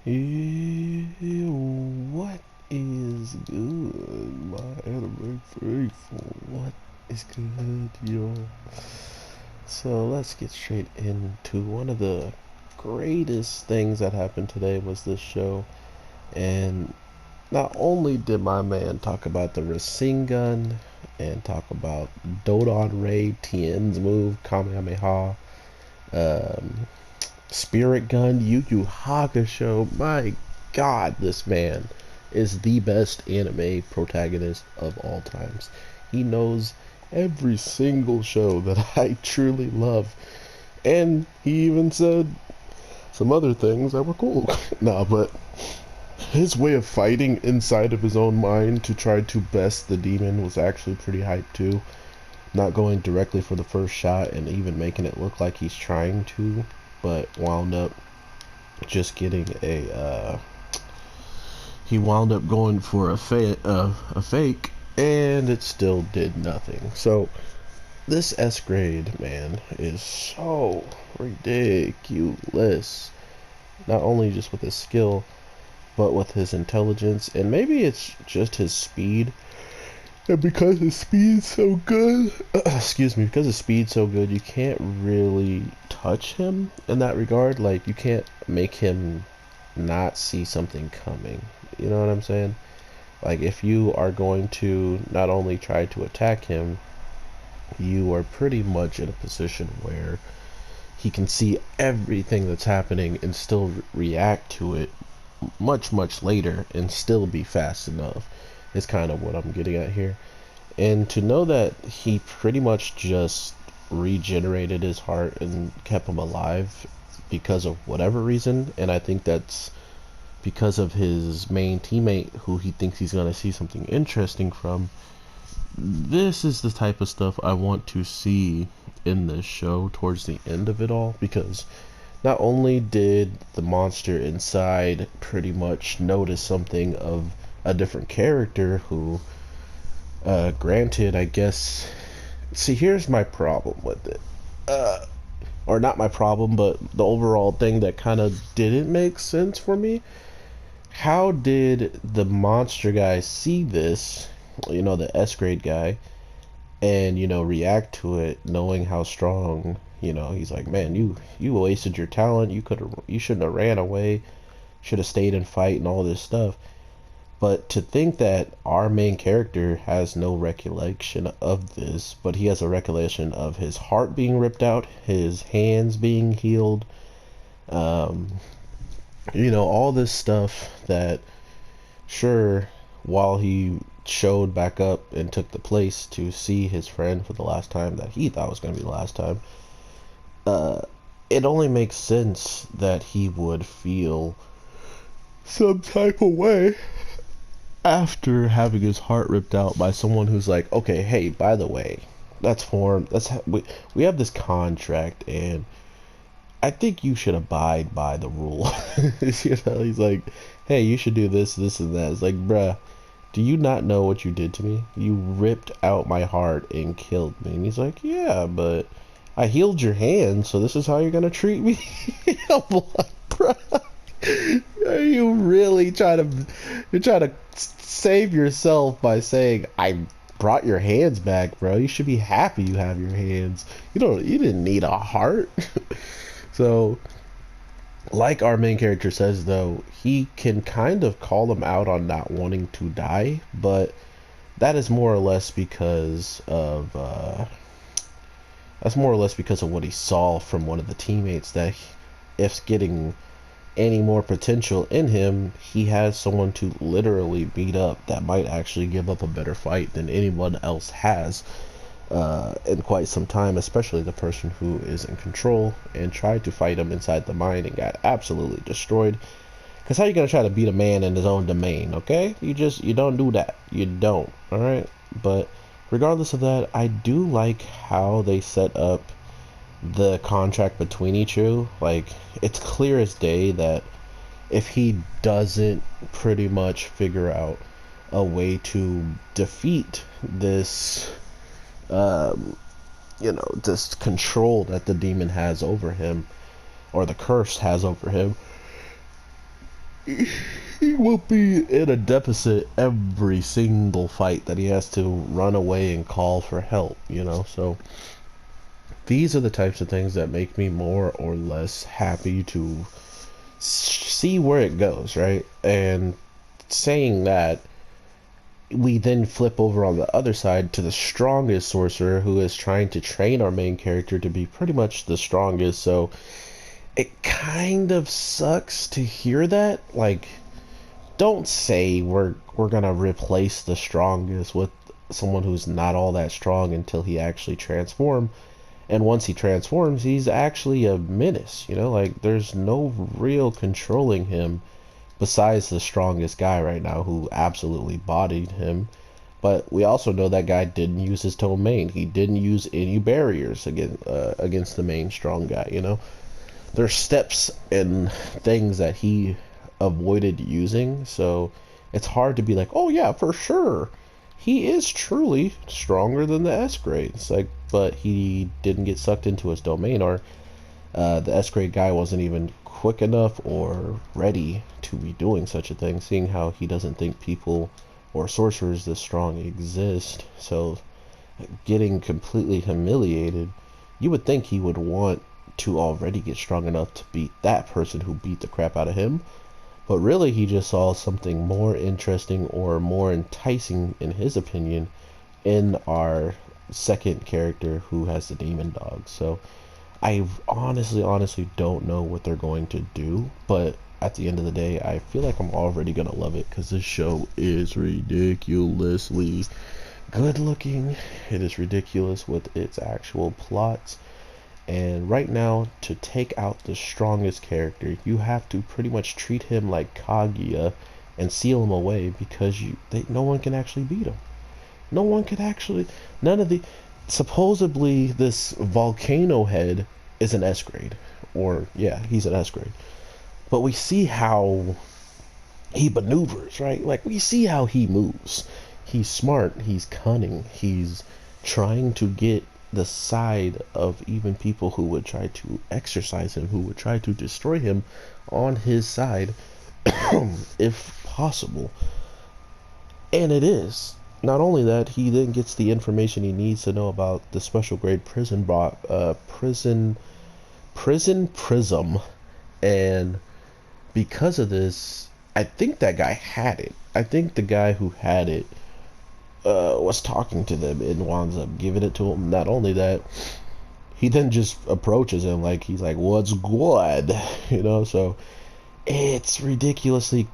What is good, my anime faithful? What is good, yo? So let's get straight into one of the greatest things that happened today was this show. And not only did my man talk about the Rasengan and talk about Dodon Ray Tien's move, Kamehameha, um, Spirit Gun, Yu Yu Hakusho. My God, this man is the best anime protagonist of all times. He knows every single show that I truly love. And he even said some other things that were cool. Nah, but his way of fighting inside of his own mind to try to best the demon was actually pretty hype too. Not going directly for the first shot and even making it look like he's trying to, but wound up just getting he wound up going for a fake, and it still did nothing. So this S grade, man, is so ridiculous. Not only just with his skill, but with his intelligence, and maybe it's just his speed. And because his speed's so good, excuse me, because his speed's so good, you can't really touch him in that regard. Like, you can't make him not see something coming. You know what I'm saying? Like, if you are going to not only try to attack him, you are pretty much in a position where he can see everything that's happening and still react to it much later and still be fast enough is kind of what I'm getting at here. And to know that he pretty much just regenerated his heart and kept him alive because of whatever reason, and I think that's because of his main teammate who he thinks he's going to see something interesting from. This is the type of stuff I want to see in this show towards the end of it all, because not only did the monster inside pretty much notice something of a different character who, granted, I guess, see, here's my problem with it. Or not my problem, but the overall thing that kind of didn't make sense for me. How did the monster guy see this, the S grade guy, and, react to it knowing how strong, he's like, man, you wasted your talent, you shouldn't have ran away, should have stayed and fight and all this stuff. But to think that our main character has no recollection of this, but he has a recollection of his heart being ripped out, his hands being healed, um, all this stuff that, sure, while he showed back up and took the place to see his friend for the last time that he thought was going to be the last time, uh, it only makes sense that he would feel some type of way after having his heart ripped out by someone who's like, okay, hey, by the way, we have this contract, and I think you should abide by the rule. He's like, hey, you should do this, this, and that. It's like, bruh, do you not know what you did to me? You ripped out my heart and killed me. And he's like, yeah, but I healed your hand, so this is how you're gonna treat me? I'm like, bruh, are you really you're trying to save yourself by saying, I brought your hands back, bro. You should be happy you have your hands. You didn't need a heart. So, like our main character says, though, he can kind of call him out on not wanting to die, but that is more or less because of what he saw from one of the teammates, that if getting any more potential in him, he has someone to literally beat up that might actually give up a better fight than anyone else has in quite some time, especially the person who is in control and tried to fight him inside the mine and got absolutely destroyed. Because how you gonna try to beat a man in his own domain? Okay, you don't do that. You don't. All right. But regardless of that, I do like how they set up the contract between each two. Like, it's clear as day that if he doesn't pretty much figure out a way to defeat this this control that the demon has over him, or the curse has over him, he will be in a deficit every single fight that he has to run away and call for help, you know? So these are the types of things that make me more or less happy to see where it goes, right? And saying that, we then flip over on the other side to the strongest sorcerer who is trying to train our main character to be pretty much the strongest. So it kind of sucks to hear that. Like, don't say we're gonna replace the strongest with someone who's not all that strong until he actually transforms. And once he transforms, he's actually a menace, you know? Like, there's no real controlling him besides the strongest guy right now who absolutely bodied him. But we also know that guy didn't use his domain. He didn't use any barriers against the main strong guy, you know? There's steps and things that he avoided using, so it's hard to be like, oh yeah, for sure. He is truly stronger than the S grade. It's like, but he didn't get sucked into his domain, or the S grade guy wasn't even quick enough or ready to be doing such a thing, seeing how he doesn't think people or sorcerers this strong exist. So getting completely humiliated, you would think he would want to already get strong enough to beat that person who beat the crap out of him. But really, he just saw something more interesting or more enticing, in his opinion, in our second character who has the demon dog. So I honestly don't know what they're going to do, but at the end of the day, I feel like I'm already gonna love it because this show is ridiculously good looking. It is ridiculous with its actual plots. And right now, to take out the strongest character, you have to pretty much treat him like Kaguya and seal him away because no one can actually beat him. No one could actually. None of the. Supposedly, this volcano head is an S grade. Or, yeah, he's an S grade. But we see how he maneuvers, right? Like, we see how he moves. He's smart, he's cunning, he's trying to get the side of even people who would try to exercise him, who would try to destroy him, on his side, if possible. And it is. Not only that, he then gets the information he needs to know about the special grade prison prism, and because of this, I think that guy had it. I think the guy who had it was talking to them and winds up giving it to him. Not only that, he then just approaches him like he's like, "What's good?" You know. So it's ridiculously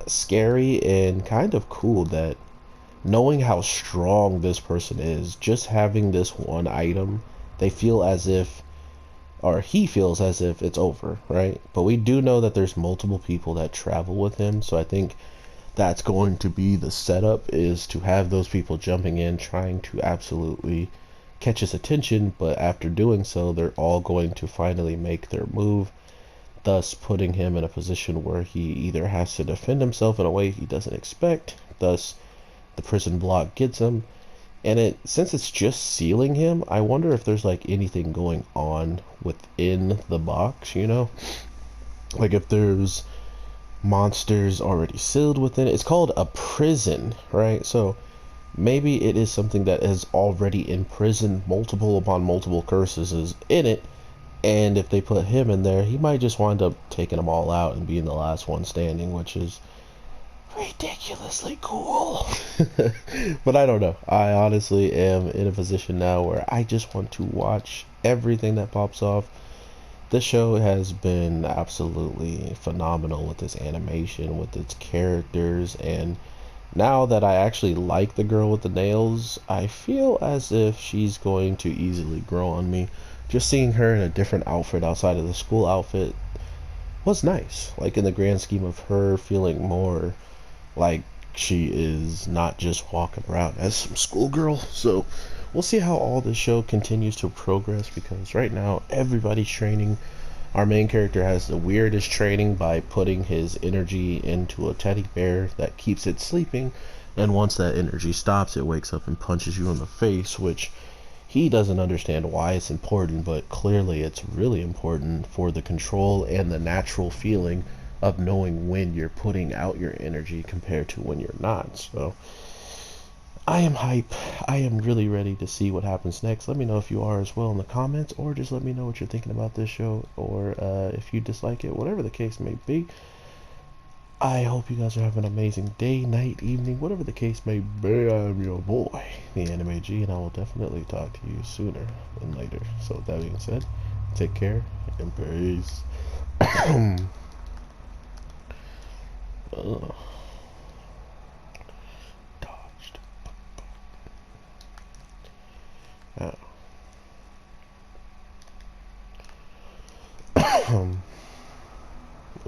scary and kind of cool that knowing how strong this person is, just having this one item, they feel as if, or he feels as if it's over, right? But we do know that there's multiple people that travel with him, so I think that's going to be the setup, is to have those people jumping in, trying to absolutely catch his attention, but after doing so, they're all going to finally make their move, thus putting him in a position where he either has to defend himself in a way he doesn't expect, thus the prison block gets him. And since it's just sealing him, I wonder if there's like anything going on within the box, you know? Like if there's monsters already sealed within it. It's called a prison, right? So maybe it is something that is already imprisoned multiple upon multiple curses is in it. And if they put him in there, he might just wind up taking them all out and being the last one standing, which is ridiculously cool. But I don't know. I honestly am in a position now where I just want to watch everything that pops off. This show has been absolutely phenomenal with its animation, with its characters, and now that I actually like the girl with the nails, I feel as if she's going to easily grow on me. Just seeing her in a different outfit outside of the school outfit was nice. Like in the grand scheme of her feeling more like she is not just walking around as some schoolgirl. So we'll see how all this show continues to progress, because right now everybody's training. Our main character has the weirdest training by putting his energy into a teddy bear that keeps it sleeping, and once that energy stops, it wakes up and punches you in the face, which he doesn't understand why it's important, but clearly it's really important for the control and the natural feeling of knowing when you're putting out your energy compared to when you're not. So I am hype. I am really ready to see what happens next. Let me know if you are as well in the comments, or just let me know what you're thinking about this show, or if you dislike it, whatever the case may be. I hope you guys are having an amazing day, night, evening, whatever the case may be. I'm your boy, the Anime G, and I will definitely talk to you sooner than later. So with that being said, take care and peace. Dodged.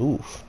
Oof.